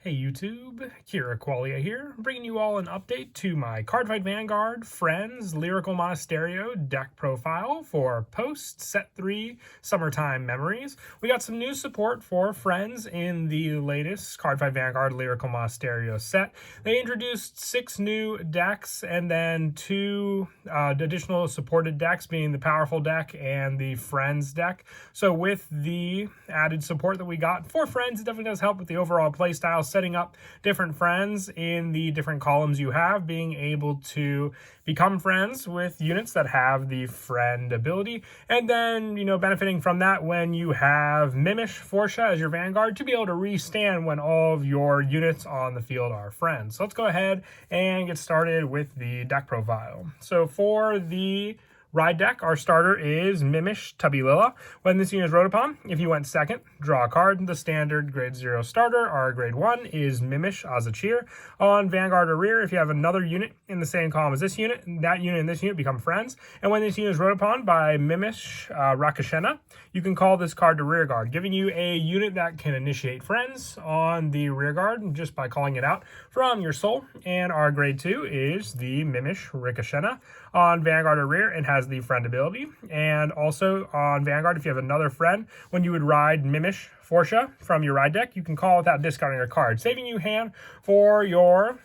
Hey YouTube, Kira Qualia here, bringing you all an update to my Cardfight Vanguard Friends Lyrical Monasterio deck profile for post Set 3 Summertime Memories. We got some new support for Friends in the latest Cardfight Vanguard Lyrical Monasterio set. They introduced 6 new decks and then 2 additional supported decks, being the Powerful deck and the Friends deck. So with the added support that we got for Friends, it definitely does help with the overall playstyle, setting up different friends in the different columns you have, being able to become friends with units that have the friend ability, and then, benefiting from that when you have Mimish Forsha as your Vanguard to be able to restand when all of your units on the field are friends. So let's go ahead and get started with the deck profile. So for the Ride deck, our starter is Mimish Tubby-Lilla. When this unit is rode upon, if you went second, draw a card. The standard grade 0 starter, our grade 1, is Mimish Azachir. On Vanguard or rear, if you have another unit in the same column as this unit, that unit and this unit become friends. And when this unit is rode upon by Mimish Rakashena, you can call this card to rear guard, giving you a unit that can initiate friends on the rear guard just by calling it out from your soul. And our grade 2 is the Mimish Rakashena. On Vanguard or rear, it has the friend ability, and also on Vanguard, if you have another friend, when you would ride Mimish Forsha from your ride deck, you can call without discarding a card, saving you hand for your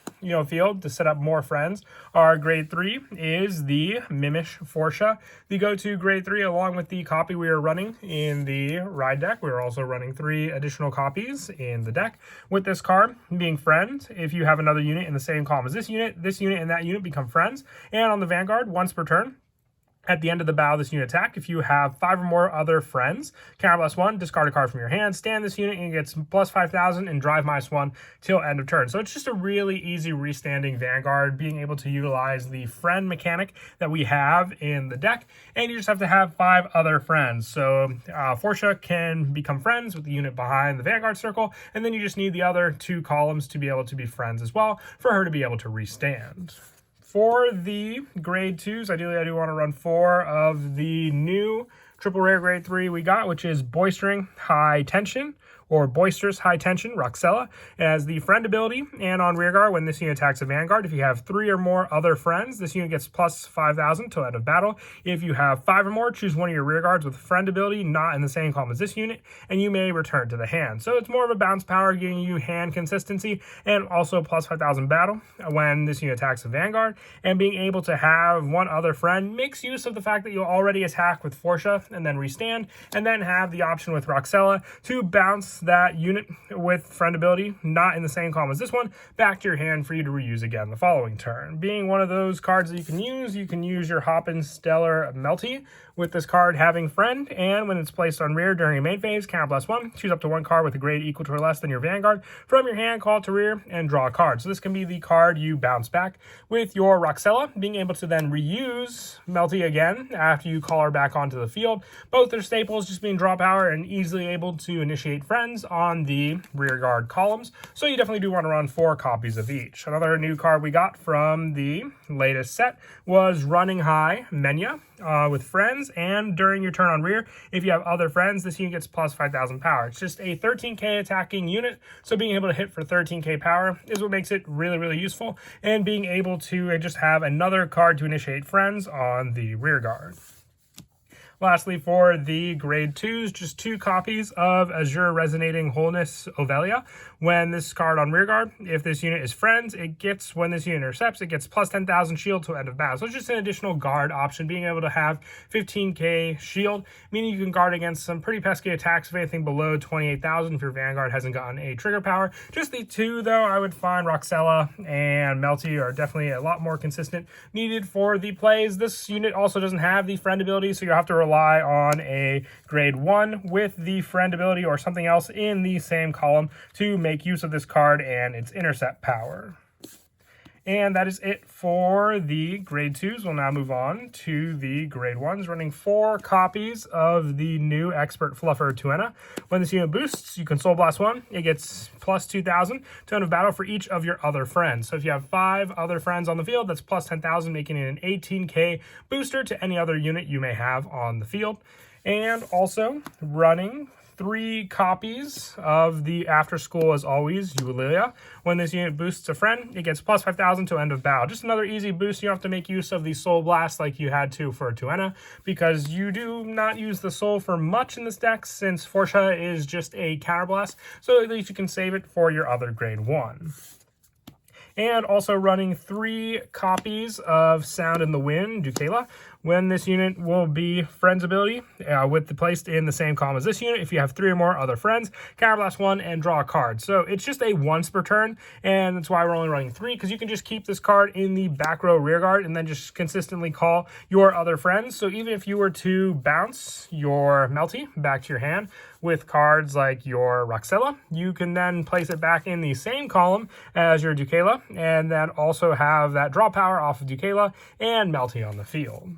field to set up more friends. Our grade 3 is the Mimish Forsha, the go-to grade 3, along with the copy we are running in the ride deck. We are also running 3 additional copies in the deck. With this card being friend, if you have another unit in the same column as this unit and that unit become friends. And on the Vanguard, once per turn, at the end of the battle, this unit attack, if you have 5 or more other friends, counter +1, discard a card from your hand, stand this unit, and it gets +5,000 and drive -1 till end of turn. So it's just a really easy restanding Vanguard, being able to utilize the friend mechanic that we have in the deck, and you just have to have 5 other friends. So Forsha can become friends with the unit behind the Vanguard circle, and then you just need the other 2 columns to be able to be friends as well for her to be able to restand. For the grade 2s, ideally I do want to run 4 of the new triple rare grade 3 we got, which is Boistering High Tension, or Boisterous High Tension, Roxella. It has the friend ability, and on rearguard, when this unit attacks a Vanguard, if you have 3 or more other friends, this unit gets +5,000 till end of battle. If you have 5 or more, choose one of your rearguards with friend ability, not in the same column as this unit, and you may return to the hand. So it's more of a bounce power, giving you hand consistency, and also +5,000 battle when this unit attacks a Vanguard. And being able to have one other friend makes use of the fact that you'll already attack with Forsha and then restand, and then have the option with Roxella to bounce that unit with friend ability, not in the same column as this one, back to your hand for you to reuse again the following turn. Being one of those cards that you can use your Hoppin' Stellar Melty with this card having friend, and when it's placed on rear during a main phase, counter +1, choose up to 1 card with a grade equal to or less than your Vanguard from your hand, call it to rear, and draw a card. So this can be the card you bounce back with your Roxella, being able to then reuse Melty again after you call her back onto the field. Both are staples, just being draw power and easily able to initiate friends on the rear guard columns. So you definitely do want to run 4 copies of each. Another new card we got from the latest set was Running High Menya with friends, and during your turn on rear, if you have other friends, this unit gets +5,000 power. It's just a 13k attacking unit, so being able to hit for 13k power is what makes it really, really useful, and being able to just have another card to initiate friends on the rear guard. Lastly, for the grade 2s, just 2 copies of Azure Resonating Wholeness Ovelia. When this card on rearguard, if this unit is friends, when this unit intercepts, it gets +10,000 shield till end of battle. So it's just an additional guard option, being able to have 15k shield, meaning you can guard against some pretty pesky attacks of anything below 28,000 if your Vanguard hasn't gotten a trigger power. Just the 2, though, I would find Roxella and Melty are definitely a lot more consistent needed for the plays. This unit also doesn't have the friend ability, so you'll have to rely on a grade 1 with the friend ability or something else in the same column to make use of this card and its intercept power. And that is it for the grade 2s. We'll now move on to the grade 1s, running 4 copies of the new Expert Fluffer Tuena. When this unit boosts, you can Soul Blast 1. It gets +2,000 to end of battle for each of your other friends. So if you have 5 other friends on the field, that's +10,000, making it an 18k booster to any other unit you may have on the field. And also running 3 copies of the After School As Always Yulia. When this unit boosts a friend, it gets plus 5,000 to end of battle. Just another easy boost. You don't have to make use of the Soul Blast like you had to for Tuena, because you do not use the Soul for much in this deck, since Forsha is just a counterblast, so at least you can save it for your other grade 1. And also running 3 copies of Sound in the Wind, Dukela. When this unit will be Friends ability, placed in the same column as this unit. If you have 3 or more other friends, counterblast 1 and draw a card. So it's just a once per turn, and that's why we're only running 3, because you can just keep this card in the back row rear guard and then just consistently call your other friends. So even if you were to bounce your Melty back to your hand with cards like your Roxella, you can then place it back in the same column as your Dukela, and then also have that draw power off of Dukela and Melty on the field.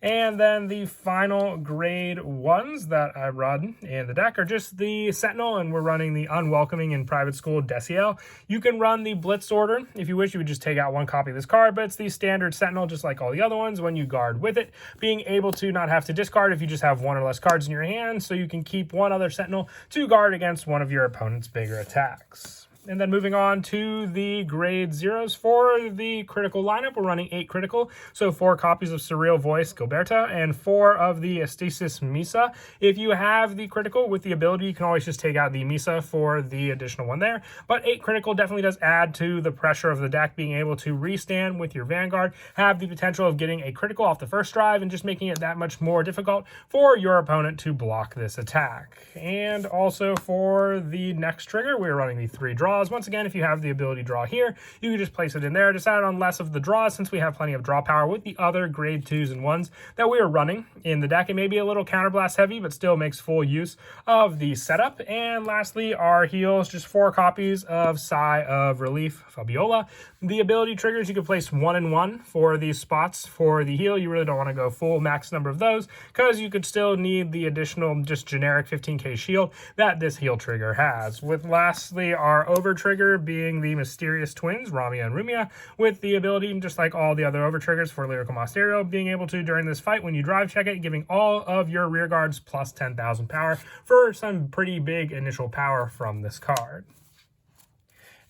And then the final grade 1s that I run in the deck are just the Sentinel, and we're running the Unwelcoming in Private School Deciel. You can run the Blitz Order. If you wish, you would just take out 1 copy of this card, but it's the standard Sentinel, just like all the other ones, when you guard with it. Being able to not have to discard if you just have 1 or less cards in your hand, so you can keep 1 other Sentinel to guard against one of your opponent's bigger attacks. And then moving on to the grade 0s for the critical lineup, we're running 8 critical. So 4 copies of Surreal Voice Gilberta and 4 of the Aesthesis Misa. If you have the critical with the ability, you can always just take out the Misa for the additional 1 there. But 8 critical definitely does add to the pressure of the deck, being able to restand with your Vanguard, have the potential of getting a critical off the first drive, and just making it that much more difficult for your opponent to block this attack. And also for the next trigger, we're running the 3 draws. Once again, if you have the ability draw here, you can just place it in there. Just add on less of the draws, since we have plenty of draw power with the other grade 2s and 1s that we are running in the deck. It may be a little counterblast heavy, but still makes full use of the setup. And lastly, our heals, just 4 copies of Sigh of Relief Fabiola. The ability triggers, you can place 1 and 1 for these spots for the heal. You really don't want to go full max number of those, because you could still need the additional just generic 15k shield that this heal trigger has. With lastly, our over trigger being the Mysterious Twins, Ramia and Rumia, with the ability, just like all the other over triggers for Lyrical Monasterio, being able to, during this fight, when you drive check it, giving all of your rear guards plus 10,000 power for some pretty big initial power from this card.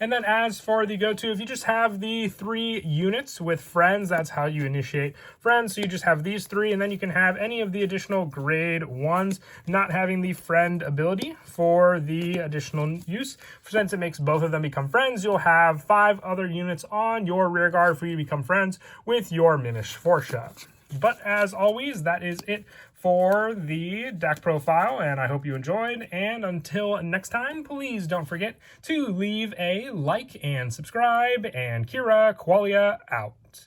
And then as for the go-to, if you just have the 3 units with friends, that's how you initiate friends. So you just have these 3, and then you can have any of the additional grade 1s not having the friend ability for the additional use. Since it makes both of them become friends, you'll have 5 other units on your rear guard for you to become friends with your Mimish Forsha. But as always, that is it for the deck profile, and I hope you enjoyed. And until next time, please don't forget to leave a like and subscribe, and Kira Qualia out.